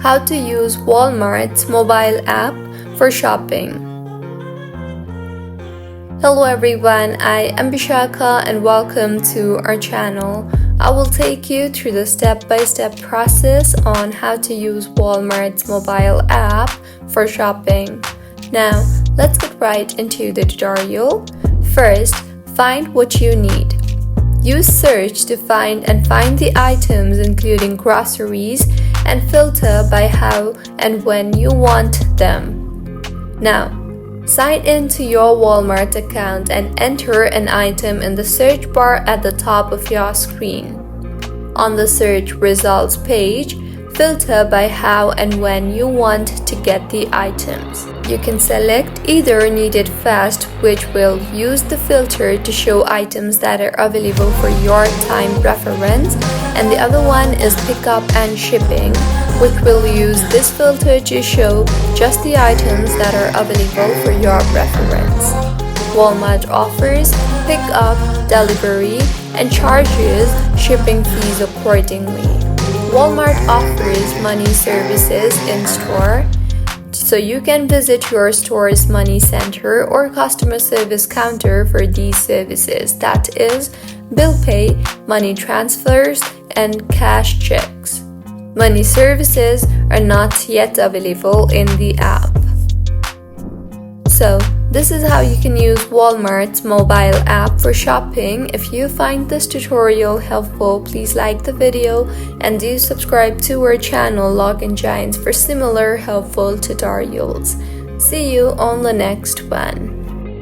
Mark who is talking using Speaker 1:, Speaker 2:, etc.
Speaker 1: how to use Walmart's mobile app for shopping. Hello everyone, I am Bishaka and welcome to our channel. I will take you through the step-by-step process on how to use Walmart's mobile app for shopping. Now, let's get right into the tutorial. First, find what you need. Use search to find the items including groceries and filter by how and when you want them. Now, sign into your Walmart account and enter an item in the search bar at the top of your screen. On the search results page, filter by how and when you want to get the items. You can select either Needed Fast, which will use the filter to show items that are available for your time preference, and the other one is Pickup and Shipping, which will use this filter to show just the items that are available for your preference. Walmart offers pickup, delivery, and charges shipping fees accordingly. Walmart offers money services in store, so you can visit your store's money center or customer service counter for these services, that is, bill pay, money transfers, and cash checks. Money services are not yet available in the app. So, this is how you can use Walmart's mobile app for shopping. If you find this tutorial helpful, please like the video and do subscribe to our channel Login Giants for similar helpful tutorials. See you on the next one.